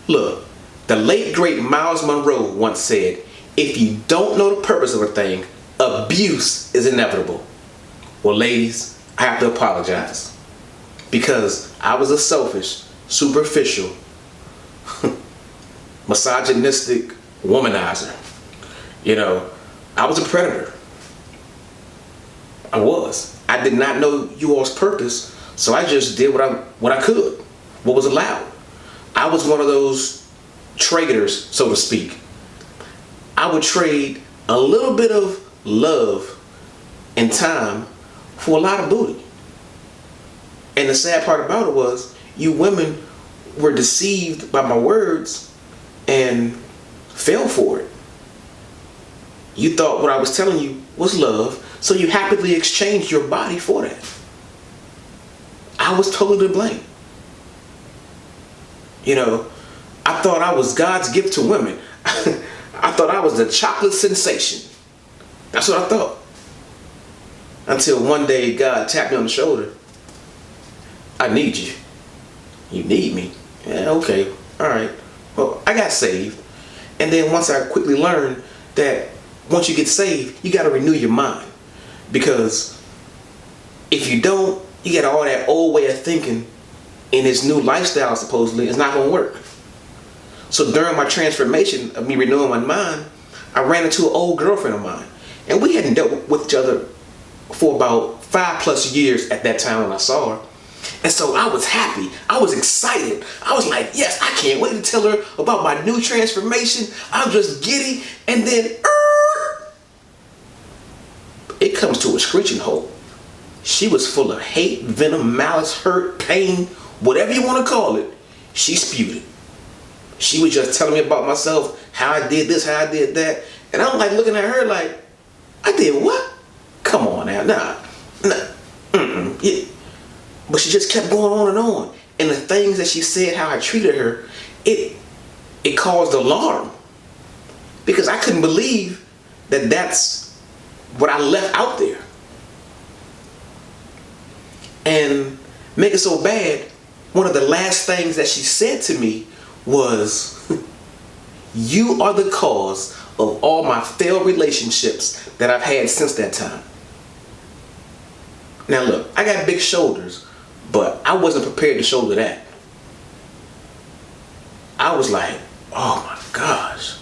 Look, the late great Miles Monroe once said, if you don't know the purpose of a thing, abuse is inevitable. Well, ladies, I have to apologize. Because I was a selfish, superficial, misogynistic womanizer. You know, I was a predator. I was. I did not know you all's purpose, so I just did what I could, what was allowed. I was one of those traders, so to speak. I would trade a little bit of love and time for a lot of booty. And the sad part about it was, you women were deceived by my words and fell for it. You thought what I was telling you was love, so you happily exchanged your body for that. I was totally to blame. You know, I thought I was God's gift to women. I thought I was the chocolate sensation. That's what I thought. Until one day God tapped me on the shoulder. I need you. You need me? Yeah, okay. All right. Well, I got saved. And then once I quickly learned that once you get saved, you got to renew your mind. Because if you don't, you get all that old way of thinking in this new lifestyle, supposedly, it's not going to work. So during my transformation of me renewing my mind, I ran into an old girlfriend of mine. And we hadn't dealt with each other for about 5+ years at that time when I saw her. And so I was happy. I was excited. I was like, yes, I can't wait to tell her about my new transformation. I'm just giddy. And then, it comes to a screeching halt. She was full of hate, venom, malice, hurt, pain, whatever you want to call it. She spewed it. She was just telling me about myself, how I did this, how I did that. And I'm like looking at her like, I did what? Come on now, nah. Yeah. But she just kept going on and on. And the things that she said, how I treated her, it caused alarm. Because I couldn't believe that that's what I left out there. And make it so bad, one of the last things that she said to me was, you are the cause of all my failed relationships that I've had since that time. Now look, I got big shoulders, but I wasn't prepared to shoulder that. I was like, oh my gosh,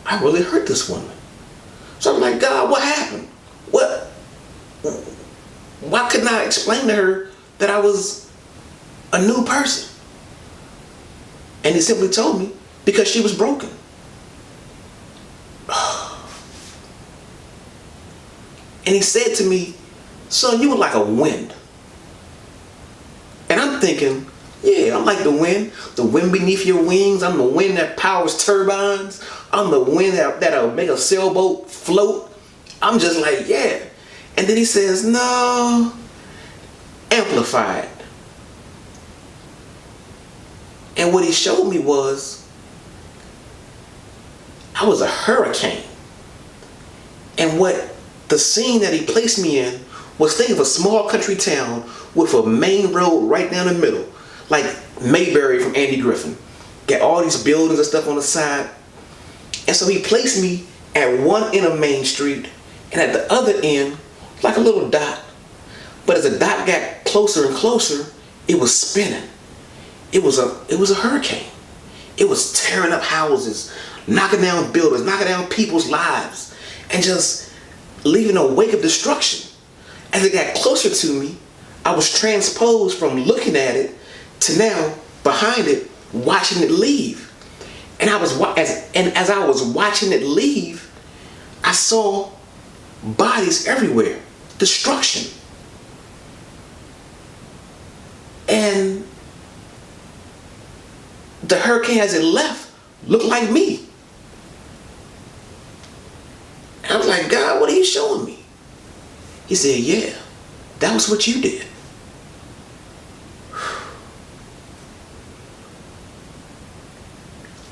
I really hurt this woman. So I'm like, God, what happened? Why couldn't I explain to her that I was a new person? And he simply told me, because she was broken. And he said to me, son, you were like a wind. And I'm thinking, yeah, I'm like the wind beneath your wings. I'm the wind that powers turbines. I'm the wind that'll make a sailboat float. I'm just like, yeah. And then he says, no, amplify it. And what he showed me was, I was a hurricane. And what the scene that he placed me in was, think of a small country town with a main road right down the middle, like Mayberry from Andy Griffin. Got all these buildings and stuff on the side. And so he placed me at one end of Main Street, and at the other end, like a little dot. But as the dot got closer and closer, it was spinning. It was a hurricane. It was tearing up houses, knocking down buildings, knocking down people's lives, and just leaving a wake of destruction. As it got closer to me, I was transposed from looking at it to now behind it, watching it leave. And as I was watching it leave, I saw bodies everywhere, destruction. And the hurricane as it left looked like me. And I was like, God, what are you showing me? He said, yeah, that was what you did.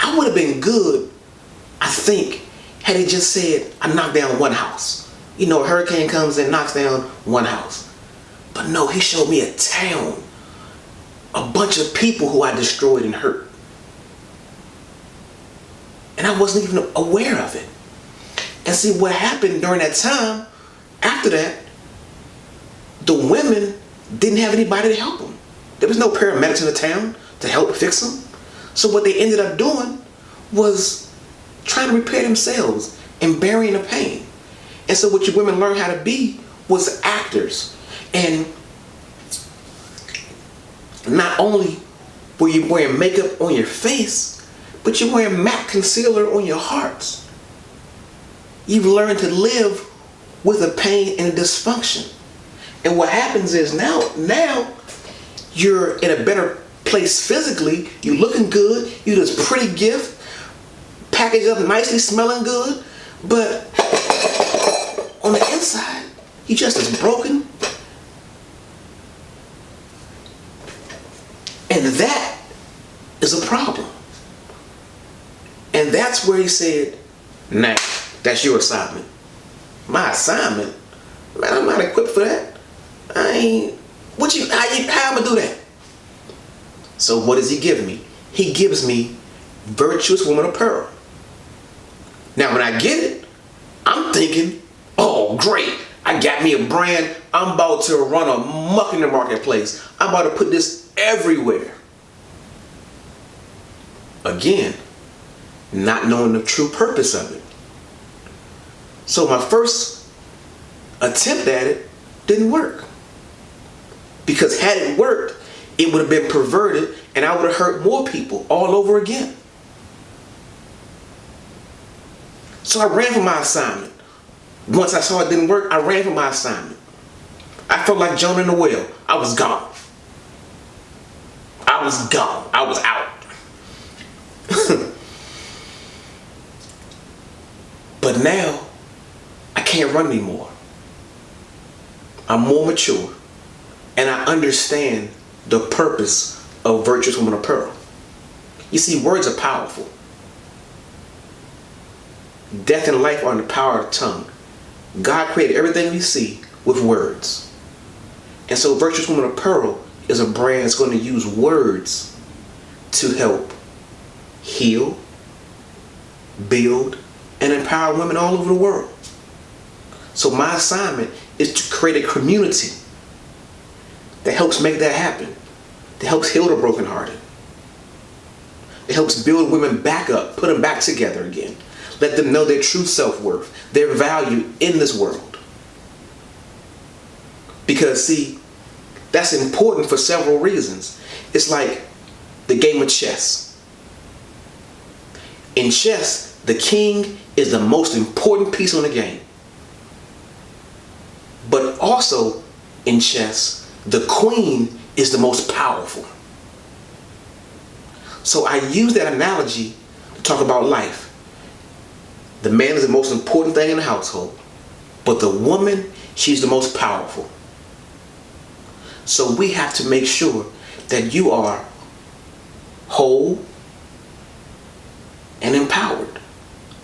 I would have been good, I think, had he just said, I knocked down one house. You know, a hurricane comes and knocks down one house. But no, he showed me a town, a bunch of people who I destroyed and hurt. And I wasn't even aware of it. And see, what happened during that time, after that, the women didn't have anybody to help them. There was no paramedics in the town to help fix them. So what they ended up doing was trying to repair themselves and burying the pain. And so what you women learned how to be was actors. And not only were you wearing makeup on your face, but you're wearing matte concealer on your hearts. You've learned to live with a pain and a dysfunction. And what happens is now you're in a better place physically. You're looking good. You're this pretty gift, packaged up nicely, smelling good. But on the inside, you're just as broken. And that is a problem. And that's where he said, nah, that's your assignment. My assignment? Man, I'm not equipped for that. How am I gonna do that? So what does he give me? He gives me Virtuous Woman Apparel. Now when I get it, I'm thinking, oh great, I got me a brand. I'm about to run amok in the marketplace. I'm about to put this everywhere. Again, not knowing the true purpose of it. So my first attempt at it didn't work. Because had it worked, it would have been perverted and I would have hurt more people all over again. So I ran from my assignment. Once I saw it didn't work, I ran from my assignment. I felt like Jonah in the whale. I was gone. I was gone. I was out. But now, I can't run anymore. I'm more mature. And I understand the purpose of Virtuous Woman Apparel. You see, words are powerful. Death and life are in the power of the tongue. God created everything we see with words. And so Virtuous Woman Apparel is a brand that's going to use words to help heal, build, and empower women all over the world. So my assignment is to create a community that helps make that happen, that helps heal the brokenhearted, that helps build women back up, put them back together again, let them know their true self-worth, their value in this world. Because see, that's important for several reasons. It's like the game of chess. In chess, the king is the most important piece on the game. But also in chess, the queen is the most powerful. So I use that analogy to talk about life. The man is the most important thing in the household, but the woman, she's the most powerful. So we have to make sure that you are whole and empowered.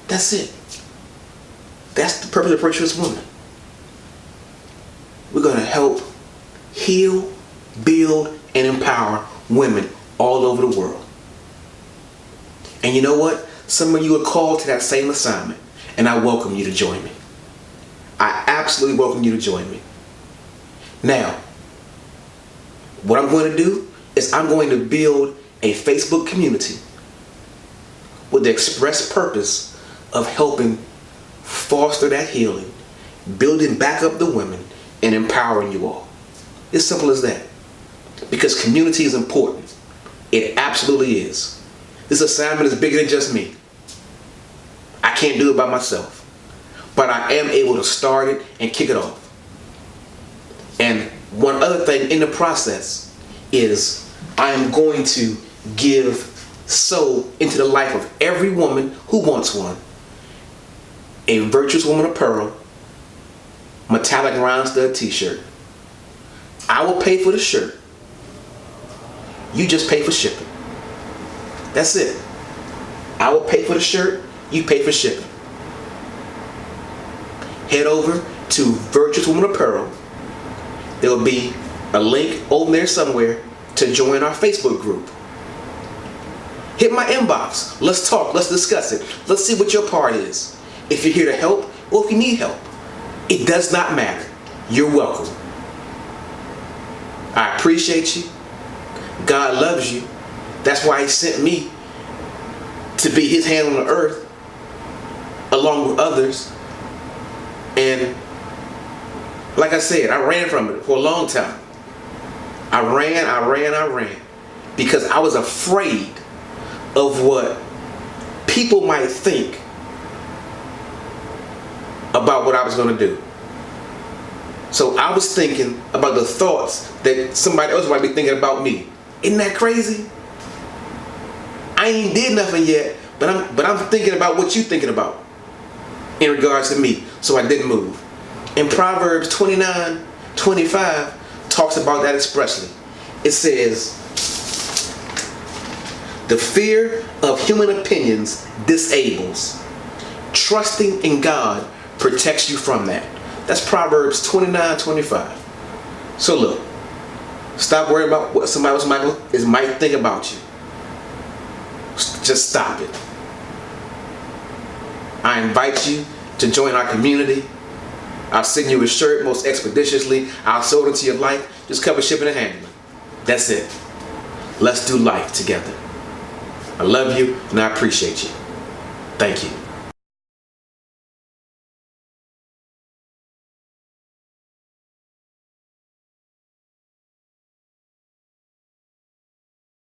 That's it. That's the purpose of Virtuous Woman. We're going to help heal, build, and empower women all over the world. And you know what? Some of you are called to that same assignment, and I welcome you to join me. I absolutely welcome you to join me. Now, what I'm going to do is I'm going to build a Facebook community with the express purpose of helping foster that healing, building back up the women, and empowering you all. It's simple as that. Because community is important. It absolutely is. This assignment is bigger than just me. I can't do it by myself. But I am able to start it and kick it off. And one other thing in the process is I am going to sow into the life of every woman who wants one a Virtuous Woman Apparel metallic round stud t-shirt. I will pay for the shirt. You just pay for shipping. That's it. I will pay for the shirt. You pay for shipping. Head over to Virtuous Woman Apparel. There will be a link over there somewhere to join our Facebook group. Hit my inbox. Let's talk. Let's discuss it. Let's see what your part is. If you're here to help or if you need help. It does not matter. You're welcome. I appreciate you. God loves you. That's why he sent me to be his hand on the earth along with others. And like I said, I ran from it for a long time. I ran because I was afraid of what people might think about what I was going to do. So I was thinking about the thoughts that somebody else might be thinking about me. Isn't that crazy? I ain't did nothing yet, but I'm thinking about what you thinking about in regards to me. So I didn't move. And Proverbs 29:25 talks about that expressly. It says, the fear of human opinions disables. Trusting in God protects you from that. That's Proverbs 29:25. So look, stop worrying about what somebody else might think about you. Just stop it. I invite you to join our community. I'll send you a shirt most expeditiously. I'll sell it to your life. Just cover shipping and handling. That's it. Let's do life together. I love you and I appreciate you. Thank you.